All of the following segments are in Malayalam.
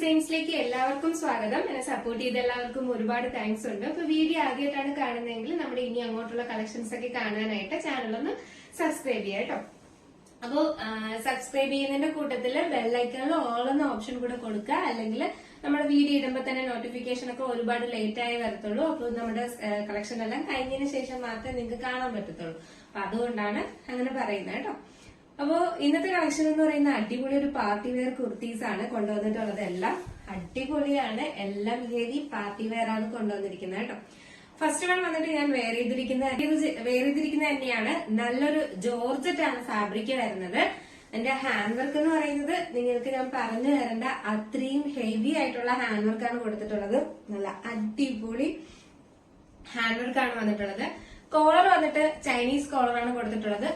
ഡിസൈൻസിലേക്ക് എല്ലാവർക്കും സ്വാഗതം. എന്നെ സപ്പോർട്ട് ചെയ്ത എല്ലാവർക്കും ഒരുപാട് താങ്ക്സ് ഉണ്ട്. അപ്പൊ വീഡിയോ ആദ്യമായിട്ടാണ് കാണുന്നതെങ്കിൽ നമ്മുടെ ഇനി അങ്ങോട്ടുള്ള കളക്ഷൻസ് ഒക്കെ കാണാനായിട്ട് ചാനൽ ഒന്ന് സബ്സ്ക്രൈബ് ചെയ്യാം കേട്ടോ. അപ്പോ സബ്സ്ക്രൈബ് ചെയ്യുന്നതിന്റെ കൂട്ടത്തില് ബെല്ലൈക്കണിൽ ഓൾ എന്ന ഓപ്ഷൻ കൂടെ കൊടുക്കുക. അല്ലെങ്കിൽ നമ്മുടെ വീഡിയോ ഇടുമ്പോൾ തന്നെ നോട്ടിഫിക്കേഷൻ ഒക്കെ ഒരുപാട് ലേറ്റ് ആയി വരത്തുള്ളൂ. അപ്പോൾ നമ്മുടെ കളക്ഷൻ എല്ലാം കഴിഞ്ഞതിന് ശേഷം മാത്രമേ നിങ്ങൾക്ക് കാണാൻ പറ്റത്തുള്ളൂ. അപ്പൊ അതുകൊണ്ടാണ് അങ്ങനെ പറയുന്നത് കേട്ടോ. അപ്പോ ഇന്നത്തെ കളക്ഷൻ എന്ന് പറയുന്ന അടിപൊളി ഒരു പാർട്ടി വെയർ കുർത്തീസ് ആണ് കൊണ്ടുവന്നിട്ടുള്ളത്. എല്ലാം അടിപൊളിയാണ്, എല്ലാം ഹെവി പാർട്ടി വെയർ ആണ് കൊണ്ടുവന്നിരിക്കുന്നത് കേട്ടോ. ഫസ്റ്റ് വൺ വന്നിട്ട് ഞാൻ വെയർ ചെയ്തിരിക്കുന്ന തന്നെയാണ്. നല്ലൊരു ജോർജറ്റ് ആണ് ഫാബ്രിക് വരുന്നത്. എന്റെ ഹാൻഡ് വർക്ക് എന്ന് പറയുന്നത് നിങ്ങൾക്ക് ഞാൻ പറഞ്ഞു തരേണ്ട അത്രയും ഹെവി ആയിട്ടുള്ള ഹാൻഡ് വർക്കാണ് കൊടുത്തിട്ടുള്ളത്. നല്ല അടിപൊളി ഹാൻഡ് വർക്കാണ് വന്നിട്ടുള്ളത്. കോളർ വന്നിട്ട് ചൈനീസ് കോളറാണ് കൊടുത്തിട്ടുള്ളത്.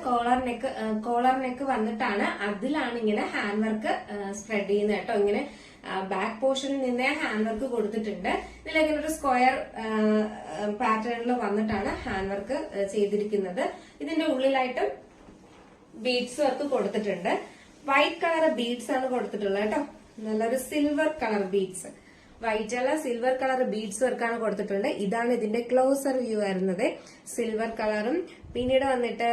കോളർ നെക്ക് വന്നിട്ടാണ് അതിലാണ് ഇങ്ങനെ ഹാൻഡ് വർക്ക് സ്പ്രെഡ് ചെയ്യുന്നത് കേട്ടോ. ഇങ്ങനെ ബാക്ക് പോർഷനിൽ നിന്നേ ഹാൻഡ് വർക്ക് കൊടുത്തിട്ടുണ്ട്. ഇതിലിങ്ങനെ ഒരു സ്ക്വയർ പാറ്റേണിൽ വന്നിട്ടാണ് ഹാൻഡ് വർക്ക് ചെയ്തിരിക്കുന്നത്. ഇതിന്റെ ഉള്ളിലായിട്ട് ബീഡ്സ് വർക്ക് കൊടുത്തിട്ടുണ്ട്. വൈറ്റ് കളർ ബീഡ്സ് ആണ് കൊടുത്തിട്ടുള്ളത് കേട്ടോ. നല്ലൊരു സിൽവർ കളർ ബീഡ്സ്, വൈറ്റ് അല്ല സിൽവർ കളർ ബീഡ്സ് വർക്കാണ് കൊടുത്തിട്ടുള്ളത്. ഇതാണ് ഇതിന്റെ ക്ലോസർ വ്യൂ വരുന്നത്. സിൽവർ കളറും പിന്നീട് വന്നിട്ട്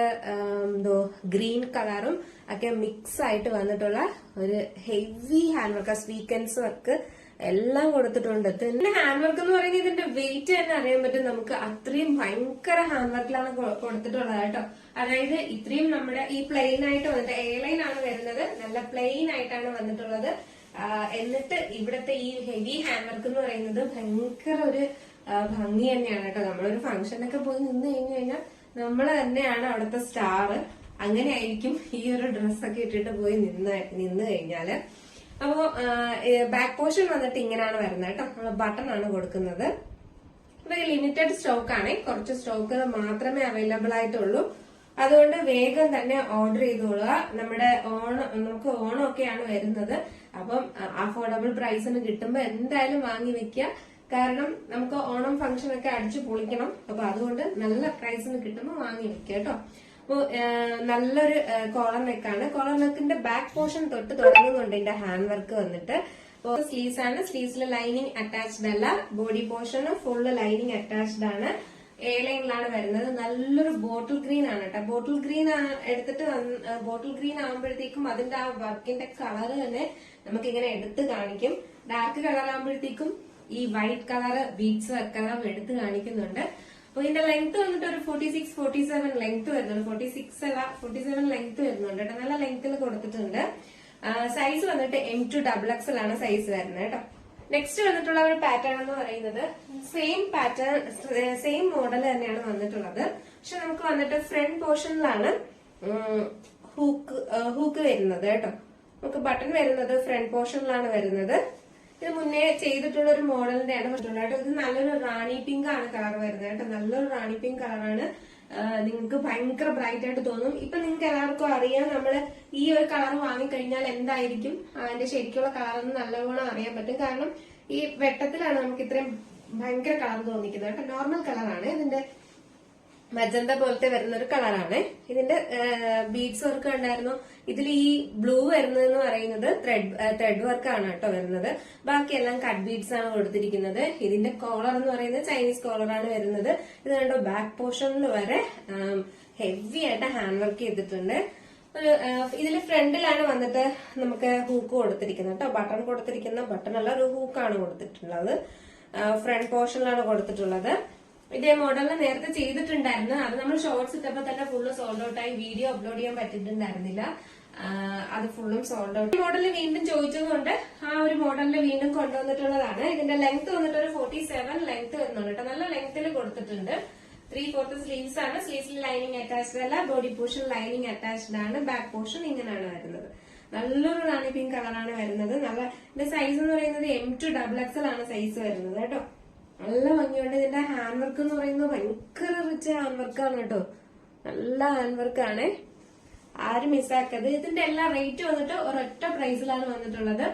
ഗ്രീൻ കളറും ഒക്കെ മിക്സ് ആയിട്ട് വന്നിട്ടുള്ള ഒരു heavy hand work, sequins work എല്ലാം കൊടുത്തിട്ടുണ്ട്. പിന്നെ ഹാൻഡ് വർക്ക് എന്ന് പറയുന്നത് ഇതിന്റെ വെയിറ്റ് തന്നെ അറിയാൻ പറ്റും നമുക്ക്. അത്രയും ഭയങ്കര ഹാൻഡ് വർക്കിലാണ് കൊടുത്തിട്ടുള്ളത് കേട്ടോ. അതായത് ഇത്രയും നമ്മുടെ ഈ പ്ലെയിൻ ആയിട്ട് വന്നിട്ട് എ ലൈൻ ആണ് വരുന്നത്. നല്ല പ്ലെയിൻ ആയിട്ടാണ് വന്നിട്ടുള്ളത്. എന്നിട്ട് ഇവിടത്തെ ഈ ഹെവി ഹാൻഡ് വർക്ക് എന്ന് പറയുന്നത് ഭയങ്കര ഒരു ഭംഗി തന്നെയാണ് കേട്ടോ. നമ്മളൊരു ഫംഗ്ഷനൊക്കെ പോയി നിന്ന് കഴിഞ്ഞു കഴിഞ്ഞാൽ നമ്മൾ തന്നെയാണ് അവിടുത്തെ സ്റ്റാർ. അങ്ങനെ ആയിരിക്കും ഈ ഒരു ഡ്രസ്സൊക്കെ ഇട്ടിട്ട് പോയി നിന്ന് കഴിഞ്ഞാല്. അപ്പോ ബാക്ക് പോർഷൻ വന്നിട്ട് ഇങ്ങനെയാണ് വരുന്നത് കേട്ടോ. ബട്ടൺ ആണ് കൊടുക്കുന്നത്. അപ്പൊ ലിമിറ്റഡ് സ്റ്റോക്ക് ആണ്, കുറച്ച് സ്റ്റോക്ക് മാത്രമേ അവൈലബിൾ ആയിട്ടുള്ളൂ. അതുകൊണ്ട് വേഗം തന്നെ ഓർഡർ ചെയ്തോളുക. നമ്മുടെ നമുക്ക് ഓണമൊക്കെയാണ് വരുന്നത്. അപ്പം അഫോർഡബിൾ പ്രൈസിന് കിട്ടുമ്പോ എന്തായാലും വാങ്ങി വെക്കുക. കാരണം നമുക്ക് ഓണം ഫംഗ്ഷൻ ഒക്കെ അടിച്ചു പൊളിക്കണം. അപ്പൊ അതുകൊണ്ട് നല്ല പ്രൈസിന് കിട്ടുമ്പോൾ വാങ്ങി വെക്കുക കേട്ടോ. അപ്പോ നല്ലൊരു കോളർ നെക്കാണ്. കോളർ നെക്കിന്റെ ബാക്ക് പോർഷൻ തൊട്ട് തുടങ്ങുന്നുണ്ട് ഇതിന്റെ ഹാൻഡ് വർക്ക് വന്നിട്ട്. അപ്പോൾ സ്ലീവ്സ് ആണ്. സ്ലീവ്സിൽ ലൈനിങ് അറ്റാച്ച്ഡ് അല്ല. Body portion full lining attached ആണ്. എ ലൈനിലാണ് വരുന്നത്. നല്ലൊരു ബോട്ടിൽ ഗ്രീൻ ആണ് കേട്ടോ. ബോട്ടിൽ ഗ്രീൻ എടുത്തിട്ട് ബോട്ടിൽ ഗ്രീൻ ആകുമ്പോഴത്തേക്കും അതിന്റെ ആ വർക്കിന്റെ കളർ തന്നെ നമുക്ക് ഇങ്ങനെ എടുത്ത് കാണിക്കും. ഡാർക്ക് കളർ ആകുമ്പോഴത്തേക്കും ഈ വൈറ്റ് കളർ ബീഡ്സ് വർക്കെല്ലാം എടുത്ത് കാണിക്കുന്നുണ്ട്. അപ്പൊ ഇതിന്റെ ലെങ്ത് വന്നിട്ട് ഒരു 46-47 ലെങ്ത് വരുന്നുണ്ട്. 46 അല്ല 47 ലെങ്ത് വരുന്നുണ്ട് കേട്ടോ. നല്ല ലെങ്ത്തിൽ കൊടുത്തിട്ടുണ്ട്. സൈസ് വന്നിട്ട് M2XXL ആണ് സൈസ് വരുന്നത് കേട്ടോ. നെക്സ്റ്റ് വന്നിട്ടുള്ള ഒരു പാറ്റേൺ എന്ന് പറയുന്നത് സെയിം പാറ്റേൺ സെയിം മോഡൽ തന്നെയാണ് വന്നിട്ടുള്ളത്. പക്ഷെ നമുക്ക് വന്നിട്ട് ഫ്രണ്ട് പോർഷനിലാണ് ഹൂക്ക് വരുന്നത് കേട്ടോ. നമുക്ക് ബട്ടൺ വരുന്നത് ഫ്രണ്ട് പോർഷനിലാണ് വരുന്നത്. ഇത് മുന്നേ ചെയ്തിട്ടുള്ള ഒരു മോഡലിന്റെയാണ് കേട്ടോ. ഇത് നല്ലൊരു റാണി പിങ്ക് ആണ് കളർ വരുന്നത് കേട്ടോ. നല്ലൊരു റാണി പിങ്ക് കളറാണ്. നിങ്ങൾക്ക് ഭയങ്കര ബ്രൈറ്റ് ആയിട്ട് തോന്നും. ഇപ്പൊ നിങ്ങൾക്ക് എല്ലാവർക്കും അറിയാം, നമ്മള് ഈ ഒരു കളർ വാങ്ങിക്കഴിഞ്ഞാൽ എന്തായിരിക്കും അതിന്റെ ശരിക്കുള്ള കളർ എന്ന് നല്ലവണ്ണം അറിയാൻ പറ്റും. കാരണം ഈ വെട്ടത്തിലാണ് നമുക്ക് ഇത്രയും ഭയങ്കര കളർ തോന്നിക്കുന്നത് കേട്ടോ. നോർമൽ കളറാണ്. ഇതിന്റെ മജന്ത പോലത്തെ വരുന്ന ഒരു കളറാണ്. ഇതിന്റെ ബീഡ്സ് വർക്ക് ഉണ്ടായിരുന്നു. ഇതിൽ ഈ ബ്ലൂ വരുന്നതെന്ന് പറയുന്നത് ത്രെഡ് വർക്ക് ആണ് കേട്ടോ വരുന്നത്. ബാക്കിയെല്ലാം കട്ട് ബീഡ്സ് ആണ് കൊടുത്തിരിക്കുന്നത്. ഇതിന്റെ കോളർ എന്ന് പറയുന്നത് ചൈനീസ് കോളറാണ് വരുന്നത്. ഇത് കണ്ടോ ബാക്ക് പോർഷനിൽ വരെ ഹെവി ആയിട്ട് ഹാൻഡ് വർക്ക് ചെയ്തിട്ടുണ്ട്. ഇതിൽ ഫ്രണ്ടിലാണ് വന്നിട്ട് നമുക്ക് ഹൂക്ക് കൊടുത്തിരിക്കുന്നത് കേട്ടോ. ബട്ടൺ കൊടുത്തിരിക്കുന്ന ബട്ടൺ അല്ല, ഒരു ഹൂക്കാണ് കൊടുത്തിട്ടുള്ളത്. ഫ്രണ്ട് പോർഷനിലാണ് കൊടുത്തിട്ടുള്ളത്. ഇതേ മോഡലിൽ നേരത്തെ ചെയ്തിട്ടുണ്ടായിരുന്നു. അത് നമ്മൾ ഷോർട്സ് ഇട്ടപ്പോ തന്നെ ഫുള്ള് സോൾഡ് ഔട്ട് ആയി. വീഡിയോ അപ്ലോഡ് ചെയ്യാൻ പറ്റിയിട്ടുണ്ടായിരുന്നില്ല. അത് ഫുള്ളും സോൾഡ് ഔട്ട്. മോഡലിൽ വീണ്ടും ചോദിച്ചതുകൊണ്ട് ആ ഒരു മോഡലിൽ വീണ്ടും കൊണ്ടുവന്നിട്ടുള്ളതാണ്. ഇതിന്റെ ലെങ്ത് വന്നിട്ട് ഒരു 47 ലെങ്ത് വരുന്നുണ്ട് കേട്ടോ. നല്ല ലെങ്ത്തിൽ കൊടുത്തിട്ടുണ്ട്. 3/4 സ്ലീവ്സ് ആണ്. സ്ലീവ്സിൽ ലൈനിങ് അറ്റാച്ച്ഡ് അല്ല. ബോഡി പോർഷൻ ലൈനിങ് അറ്റാച്ച്ഡ് ആണ്. ബാക്ക് പോർഷൻ ഇങ്ങനെയാണ് വരുന്നത്. നല്ലൊരു റാണി പിങ്ക് കളറാണ് വരുന്നത്. നല്ല ഇതിന്റെ സൈസ് എന്ന് പറയുന്നത് M2XXL ആണ് സൈസ് വരുന്നത് കേട്ടോ. നല്ല ഭംഗിയുണ്ട്. ഇതിന്റെ ഹാൻഡ് വർക്ക് എന്ന് പറയുന്നത് ഭയങ്കര റിച്ച് ഹാൻഡ് വർക്കാണ് കേട്ടോ. നല്ല ഹാൻഡ് വർക്കാണ്. ആരും മിസ്സാക്കരുത്. ഇതിന്റെ എല്ലാ റേറ്റ് വന്നിട്ട് ഒരൊറ്റ പ്രൈസിലാണ് വന്നിട്ടുള്ളത്.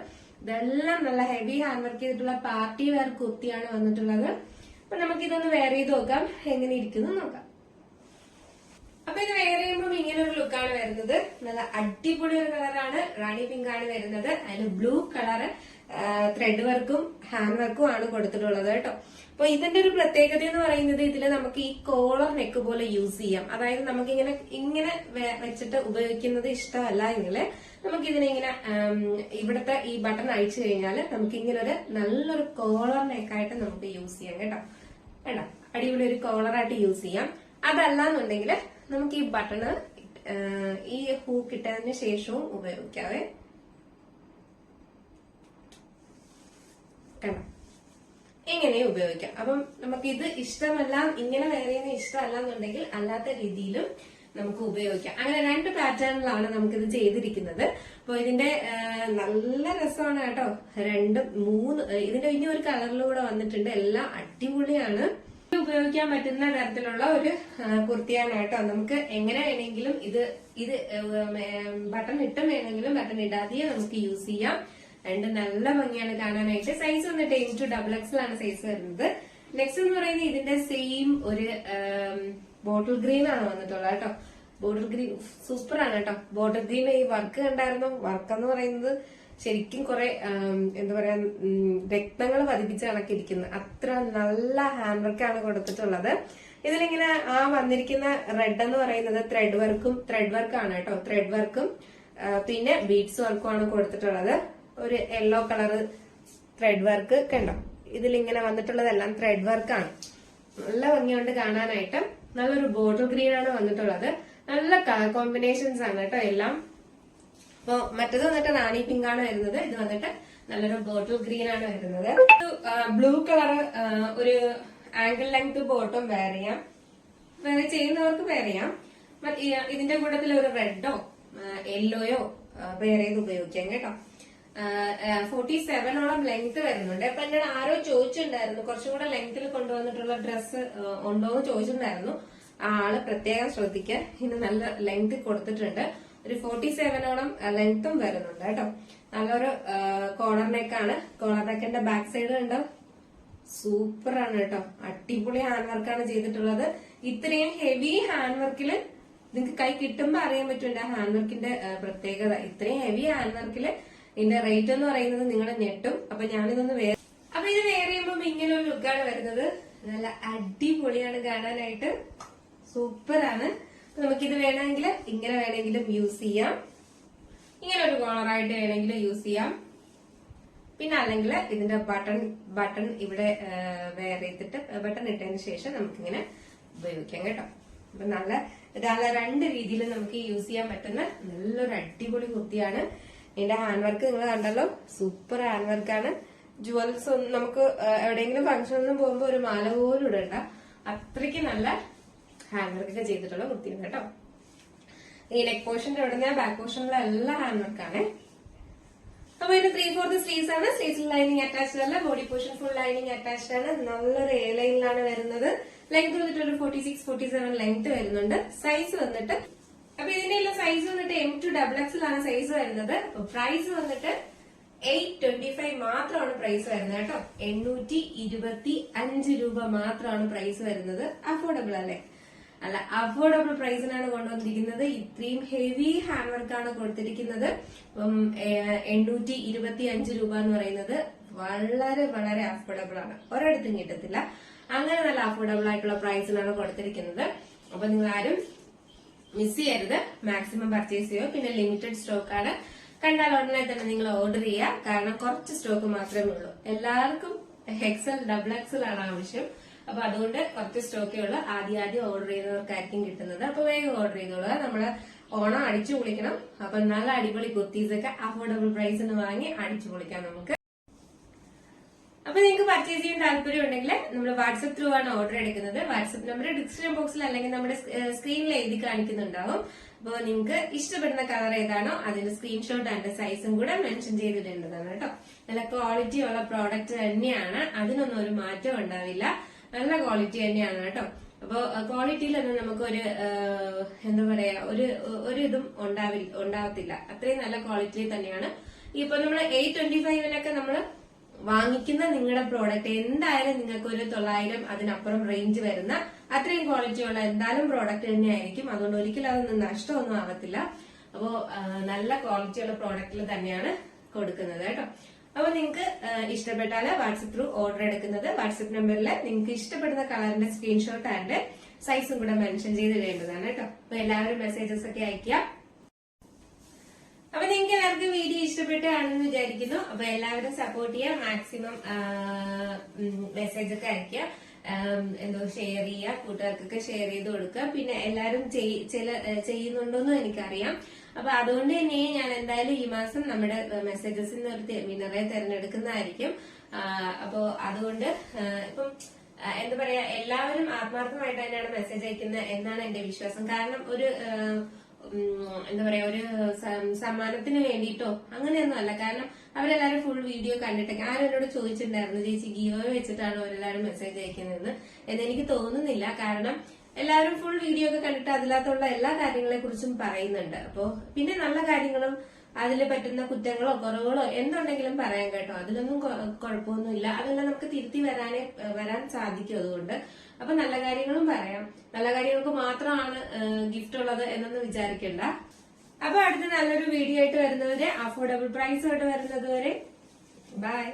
ഇതെല്ലാം നല്ല ഹെവി ഹാൻഡ് വർക്ക് ചെയ്തിട്ടുള്ള പാർട്ടി വെയർ കുർത്തിയാണ് വന്നിട്ടുള്ളത്. അപ്പൊ നമുക്ക് ഇതൊന്ന് വെയർ ചെയ്ത് നോക്കാം, എങ്ങനെ ഇരിക്കുന്നു നോക്കാം. അപ്പൊ ഇത് വെയർ ചെയ്യുമ്പോൾ ഇങ്ങനെ ഒരു ലുക്കാണ് വരുന്നത്. നല്ല അടിപൊളി ഒരു കളറാണ്. റാണി പിങ്ക് ആണ് വരുന്നത്. അതിൽ ബ്ലൂ കളർ ത്രെഡ് വർക്കും ഹാൻഡ് വർക്കും ആണ് കൊടുത്തിട്ടുള്ളത് കേട്ടോ. അപ്പൊ ഇതിന്റെ ഒരു പ്രത്യേകത എന്ന് പറയുന്നത് ഇതിൽ നമുക്ക് ഈ കോളർ നെക്ക് പോലെ യൂസ് ചെയ്യാം. അതായത് നമുക്ക് ഇങ്ങനെ വെച്ചിട്ട് ഉപയോഗിക്കുന്നത് ഇഷ്ടമല്ല എങ്കിൽ നമുക്ക് ഇങ്ങനെ ഇവിടുത്തെ ഈ ബട്ടൺ അഴിച്ചു കഴിഞ്ഞാൽ നമുക്ക് ഇങ്ങനെ ഒരു നല്ലൊരു കോളർ നെക്കായിട്ട് നമുക്ക് യൂസ് ചെയ്യാം കേട്ടോ. വേണ്ട, അടിപൊളി ഒരു കോളറായിട്ട് യൂസ് ചെയ്യാം. അതല്ലാന്നുണ്ടെങ്കിൽ നമുക്ക് ഈ ബട്ടണ് ഈ ഹൂക്ക് ഇട്ടതിന് ശേഷവും ഉപയോഗിക്കാവേ. കണ്ടോ, ഇങ്ങനെയും ഉപയോഗിക്കാം. അപ്പം നമുക്ക് ഇത് ഇഷ്ടമല്ല, ഇങ്ങനെ വേറെ ഇഷ്ടമല്ല എന്നുണ്ടെങ്കിൽ അല്ലാത്ത രീതിയിലും നമുക്ക് ഉപയോഗിക്കാം. അങ്ങനെ 2 പാറ്റേണിലാണ് നമുക്കിത് ചെയ്തിരിക്കുന്നത്. അപ്പൊ ഇതിന്റെ നല്ല രസമാണ് കേട്ടോ. 2, 3 ഇതിന്റെ ഇനി ഒരു കളറിലൂടെ വന്നിട്ടുണ്ട്. എല്ലാം അടിപൊളിയാണ്. ഉപയോഗിക്കാൻ പറ്റുന്ന തരത്തിലുള്ള ഒരു കുർത്തിയാണ് കേട്ടോ. നമുക്ക് എങ്ങനെ വേണമെങ്കിലും ഇത് ബട്ടൺ ഇട്ടും വേണമെങ്കിലും ബട്ടൺ ഇടാതെയും നമുക്ക് യൂസ് ചെയ്യാം. 2 നല്ല ഭംഗിയാണ് കാണാനായിട്ട്. സൈസ് വന്നിട്ട് M2XX ആണ് സൈസ് വരുന്നത്. നെക്സ്റ്റ് എന്ന് പറയുന്നത് ഇതിന്റെ സെയിം ഒരു ബോട്ടിൽ ഗ്രീൻ ആണ് വന്നിട്ടുള്ളത് കേട്ടോ. ബോട്ടിൽ ഗ്രീൻ സൂപ്പർ ആണ് കേട്ടോ. ബോട്ടിൽ ഗ്രീൻ ഈ വർക്ക് കണ്ടായിരുന്നു. വർക്ക് എന്ന് പറയുന്നത് ശരിക്കും കുറെ എന്താ പറയാ രക്തങ്ങൾ പതിപ്പിച്ച് കണക്കിരിക്കുന്നത്. അത്ര നല്ല ഹാൻഡ് വർക്കാണ് കൊടുത്തിട്ടുള്ളത്. ഇതിലിങ്ങനെ വന്നിരിക്കുന്ന റെഡ് എന്ന് പറയുന്നത് ത്രെഡ് വർക്കാണ് കേട്ടോ. ത്രെഡ് വർക്കും പിന്നെ ബീഡ്സ് വർക്കും ആണ് കൊടുത്തിട്ടുള്ളത്. ഒരു യെല്ലോ കളറ് ത്രെഡ് വർക്ക് കണ്ടോ. ഇതിലിങ്ങനെ വന്നിട്ടുള്ളതെല്ലാം ത്രെഡ് വർക്കാണ്. നല്ല ഭംഗിയുണ്ട് കാണാനായിട്ട്. നല്ലൊരു ബോട്ടിൽ ഗ്രീൻ ആണ് വന്നിട്ടുള്ളത്. നല്ല കളർ കോമ്പിനേഷൻസ് ആണ് കേട്ടോ എല്ലാം. അപ്പൊ മറ്റേത് വന്നിട്ട് റാണി പിങ്ക് ആണ് വരുന്നത്. ഇത് വന്നിട്ട് നല്ലൊരു ബോട്ടിൽ ഗ്രീൻ ആണ് വരുന്നത്. ബ്ലൂ കളർ ഒരു ആംഗിൾ ലെങ്ത് ബോട്ടം വെയർ ചെയ്യാം. വേറെ ചെയ്യുന്നവർക്ക് വെയർ ചെയ്യാം. ഇതിന്റെ കൂട്ടത്തിൽ ഒരു റെഡോ യെല്ലോയോ വെയർ ചെയ്ത് ഉപയോഗിക്കാം കേട്ടോ. 47ഓളം ലെങ്ത് വരുന്നുണ്ട്. അപ്പൊ എന്നോട് ആരോ ചോദിച്ചിട്ടുണ്ടായിരുന്നു കുറച്ചും കൂടെ ലെങ്ത്തിൽ കൊണ്ടുവന്നിട്ടുള്ള ഡ്രസ്സ് ഉണ്ടോ എന്ന് ചോദിച്ചിട്ടുണ്ടായിരുന്നു. ആ ആള് പ്രത്യേകം ശ്രദ്ധിക്കുക. ഇതിന് നല്ല ലെങ്ത് കൊടുത്തിട്ടുണ്ട്. ഒരു 47ഓളം ലെങ്ത്തും വരുന്നുണ്ട് കേട്ടോ. നല്ലൊരു കോളർ നെക്കാണ്. കോളർ നെക്കിന്റെ ബാക്ക് സൈഡ് കണ്ടോ, സൂപ്പർ ആണ് കേട്ടോ. അടിപൊളി ഹാൻഡ് വർക്കാണ് ചെയ്തിട്ടുള്ളത്. ഇത്രയും ഹെവി ഹാൻഡ് വർക്കില് നിങ്ങൾക്ക് കൈ കിട്ടുമ്പോ അറിയാൻ പറ്റും ഹാൻഡ് വർക്കിന്റെ പ്രത്യേകത. ഇത്രയും ഹെവി ഹാൻഡ് വർക്കില് ഇതിന്റെ റേറ്റ് എന്ന് പറയുന്നത് നിങ്ങൾ ഞെട്ടും. അപ്പൊ ഞാനിതൊന്ന് അപ്പൊ ഇത് വെയർ ചെയ്യുമ്പോൾ ഇങ്ങനെ ഒരു ലുക്കാണ് വരുന്നത്. നല്ല അടിപൊളിയാണ് കാണാനായിട്ട്. സൂപ്പറാണ്. നമുക്കിത് വേണമെങ്കിൽ ഇങ്ങനെ വേണമെങ്കിലും യൂസ് ചെയ്യാം. ഇങ്ങനെ ഒരു കോളറായിട്ട് വേണമെങ്കിലും യൂസ് ചെയ്യാം. പിന്നെ അല്ലെങ്കിൽ ഇതിന്റെ ബട്ടൺ ഇവിടെ വെയർ ചെയ്തിട്ട് ബട്ടൺ ഇട്ടതിന് ശേഷം നമുക്കിങ്ങനെ ഉപയോഗിക്കാം കേട്ടോ. അപ്പൊ നല്ല 2 രീതിയിൽ നമുക്ക് യൂസ് ചെയ്യാൻ പറ്റുന്ന നല്ലൊരു അടിപൊളി കുർത്തിയാണ്. ഇതിന്റെ ഹാൻഡ് വർക്ക് നിങ്ങൾ കണ്ടല്ലോ, സൂപ്പർ ഹാൻഡ് വർക്കാണ്. ജുവൽസ് നമുക്ക് എവിടെയെങ്കിലും ഫംഗ്ഷനൊന്നും പോകുമ്പോ ഒരു മാല പോലും ഇടണ്ട. അത്രയ്ക്ക് നല്ല ഹാൻഡ് വർക്ക് ഒക്കെ ചെയ്തിട്ടുള്ള കുർത്തിയാണ് കേട്ടോ. ഈ നെക്ക് പോർഷന്റെ അവിടെ നിന്ന് ബാക്ക് പോർഷനിലെ എല്ലാ ഹാൻഡ് വർക്കാണ്. അപ്പൊ ഇത് 3/4 സ്ലീവ്സ് ആണ്. സ്ലീവ്സിൽ ലൈനിങ് അറ്റാച്ച്ഡ് അല്ല. Body portion full lining attached ആണ്. നല്ലൊരു എ ലൈനിലാണ് വരുന്നത്. ലെങ്ത് വന്നിട്ട് ഒരു 46-47 ലെങ്ത് വരുന്നുണ്ട്. സൈസ് വന്നിട്ട് അപ്പൊ ഇതിന്റെ എല്ലാം സൈസ് വന്നിട്ട് M2XX ആണ് സൈസ് വരുന്നത്. പ്രൈസ് വന്നിട്ട് 825 മാത്രമാണ് പ്രൈസ് വരുന്നത് കേട്ടോ. 825 രൂപ മാത്രമാണ് പ്രൈസ് വരുന്നത്. അഫോർഡബിൾ അല്ലേ? അല്ല, അഫോർഡബിൾ പ്രൈസിനാണ് കൊണ്ടുവന്നിരിക്കുന്നത്. ഇത്രയും ഹെവി ഹാൻഡ് വർക്കാണ് കൊടുത്തിരിക്കുന്നത്. 825 രൂപ എന്ന് പറയുന്നത് വളരെ വളരെ അഫോർഡബിൾ ആണ്. ഒരിടത്തും കിട്ടത്തില്ല. അങ്ങനെ നല്ല അഫോർഡബിൾ ആയിട്ടുള്ള പ്രൈസിനാണ് കൊടുത്തിരിക്കുന്നത്. അപ്പൊ നിങ്ങൾ ആരും മിസ് ചെയ്യരുത്. മാക്സിമം പർച്ചേസ് ചെയ്യുക. പിന്നെ ലിമിറ്റഡ് സ്റ്റോക്ക് ആണ്. കണ്ടാൽ ഉടനെ തന്നെ നിങ്ങൾ ഓർഡർ ചെയ്യുക. കാരണം കുറച്ച് സ്റ്റോക്ക് മാത്രമേ ഉള്ളൂ. എല്ലാവർക്കും XL XXL ആണ് ആവശ്യം. അപ്പൊ അതുകൊണ്ട് കുറച്ച് സ്റ്റോക്കേ ഉള്ളൂ. ആദ്യം ഓർഡർ ചെയ്യുന്നവർക്കായിരിക്കും കിട്ടുന്നത്. അപ്പൊ വേഗം ഓർഡർ ചെയ്തോളുക. നമ്മള് ഓണം അടിച്ചു പൊളിക്കണം. അപ്പൊ നല്ല അടിപൊളി കുർത്തീസ് ഒക്കെ അഫോർഡബിൾ പ്രൈസിന് വാങ്ങി അടിച്ചു പൊളിക്കാം നമുക്ക്. അപ്പൊ നിങ്ങൾക്ക് പർച്ചേസ് ചെയ്യാൻ താല്പര്യം ഉണ്ടെങ്കിൽ നമ്മൾ വാട്സ്ആപ്പ് ത്രൂ ആണ് ഓർഡർ എടുക്കുന്നത്. വാട്സ്ആപ്പ് നമ്പർ ഡിസ്ക്രിപ്ഷൻ ബോക്സിൽ അല്ലെങ്കിൽ നമ്മുടെ സ്ക്രീനിൽ എഴുതി കാണിക്കുന്നുണ്ടാവും. അപ്പോൾ നിങ്ങൾക്ക് ഇഷ്ടപ്പെടുന്ന കളർ ഏതാണോ അതിന്റെ സ്ക്രീൻഷോട്ട് അതിന്റെ സൈസും കൂടെ മെൻഷൻ ചെയ്തിട്ടുള്ളതാണ് കേട്ടോ. നല്ല ക്വാളിറ്റി ഉള്ള പ്രോഡക്റ്റ് തന്നെയാണ്. അതിനൊന്നും ഒരു മാറ്റം ഉണ്ടാവില്ല. നല്ല ക്വാളിറ്റി തന്നെയാണ് കേട്ടോ. അപ്പൊ ക്വാളിറ്റിയിലൊന്നും നമുക്ക് ഒരു എന്താ പറയാ ഒരു ഇതും ഉണ്ടാവത്തില്ല. അത്രയും നല്ല ക്വാളിറ്റി തന്നെയാണ്. ഇപ്പൊ നമ്മള് 825 നമ്മള് വാങ്ങിക്കുന്ന നിങ്ങളുടെ പ്രോഡക്റ്റ് എന്തായാലും നിങ്ങൾക്ക് ഒരു 900 അതിനപ്പുറം റേഞ്ച് വരുന്ന അത്രയും ക്വാളിറ്റി ഉള്ള എന്തായാലും പ്രോഡക്റ്റ് തന്നെയായിരിക്കും. അതുകൊണ്ട് ഒരിക്കലും അതൊന്നും നഷ്ടമൊന്നും ആവത്തില്ല. അപ്പോ നല്ല ക്വാളിറ്റി ഉള്ള പ്രോഡക്റ്റിൽ തന്നെയാണ് കൊടുക്കുന്നത് കേട്ടോ. അപ്പൊ നിങ്ങൾക്ക് ഇഷ്ടപ്പെട്ടാല് വാട്സപ്പ് ത്രൂ ഓർഡർ എടുക്കുന്നത് വാട്സപ്പ് നമ്പറിൽ നിങ്ങൾക്ക് ഇഷ്ടപ്പെടുന്ന കളറിന്റെ സ്ക്രീൻഷോട്ട് ആൻഡ് സൈസും കൂടെ മെൻഷൻ ചെയ്ത് ഇടേണ്ടതാണ് കേട്ടോ. അപ്പൊ എല്ലാവരും മെസ്സേജസ് ഒക്കെ അയക്കുക. അപ്പൊ നിങ്ങൾക്ക് എല്ലാവർക്കും വീഡിയോ ഇഷ്ടപ്പെട്ടാണെന്ന് വിചാരിക്കുന്നു. അപ്പൊ എല്ലാവരും സപ്പോർട്ട് ചെയ്യുക, മാക്സിമം മെസ്സേജ് ഒക്കെ അയക്കുക, ഷെയർ ചെയ്യുക, കൂട്ടുകാർക്കൊക്കെ ഷെയർ ചെയ്ത് കൊടുക്കുക. പിന്നെ എല്ലാവരും ചെയ്യുന്നുണ്ടോന്നും എനിക്കറിയാം. അപ്പൊ അതുകൊണ്ട് തന്നെ ഞാൻ എന്തായാലും ഈ മാസം നമ്മുടെ മെസ്സേജസിൽ നിന്ന് ഒരു വിന്നറെ തിരഞ്ഞെടുക്കുന്നതായിരിക്കും. അപ്പോ അതുകൊണ്ട് ഇപ്പം എന്താ പറയാ, എല്ലാവരും ആത്മാർത്ഥമായിട്ട് തന്നെയാണ് മെസ്സേജ് അയക്കുന്നത് എന്നാണ് എന്റെ വിശ്വാസം. കാരണം ഒരു എന്താ പറയാ, ഒരു സമ്മാനത്തിന് വേണ്ടിയിട്ടോ അങ്ങനെയൊന്നും അല്ല. കാരണം അവരെല്ലാരും ഫുൾ വീഡിയോ കണ്ടിട്ടൊക്കെ ആരും എന്നോട് ചോദിച്ചിട്ടുണ്ടായിരുന്നു, ചേച്ചി ഗീവോ വെച്ചിട്ടാണ് അവരെല്ലാരും മെസ്സേജ് അയക്കുന്നതെന്ന്. എന്നെനിക്ക് തോന്നുന്നില്ല. കാരണം എല്ലാവരും ഫുൾ വീഡിയോ ഒക്കെ കണ്ടിട്ട് അതിനകത്തുള്ള എല്ലാ കാര്യങ്ങളെ കുറിച്ചും പറയുന്നുണ്ട്. അപ്പോ പിന്നെ നല്ല കാര്യങ്ങളും അതിൽ പറ്റുന്ന കുറ്റങ്ങളോ കുറവുകളോ എന്തുണ്ടെങ്കിലും പറയാം കേട്ടോ. അതിലൊന്നും കുഴപ്പമൊന്നുമില്ല. അതെല്ലാം നമുക്ക് തിരുത്തി വരാൻ സാധിക്കും. അതുകൊണ്ട് അപ്പൊ നല്ല കാര്യങ്ങളും പറയാം. നല്ല കാര്യങ്ങൾക്ക് മാത്രമാണ് ഗിഫ്റ്റ് ഉള്ളത് എന്നൊന്നും വിചാരിക്കണ്ട. അപ്പൊ അടുത്ത നല്ലൊരു വീഡിയോ ആയിട്ട് വരുന്നവരെ, അഫോർഡബിൾ പ്രൈസ് ആയിട്ട് വരുന്നത് വരെ ബൈ.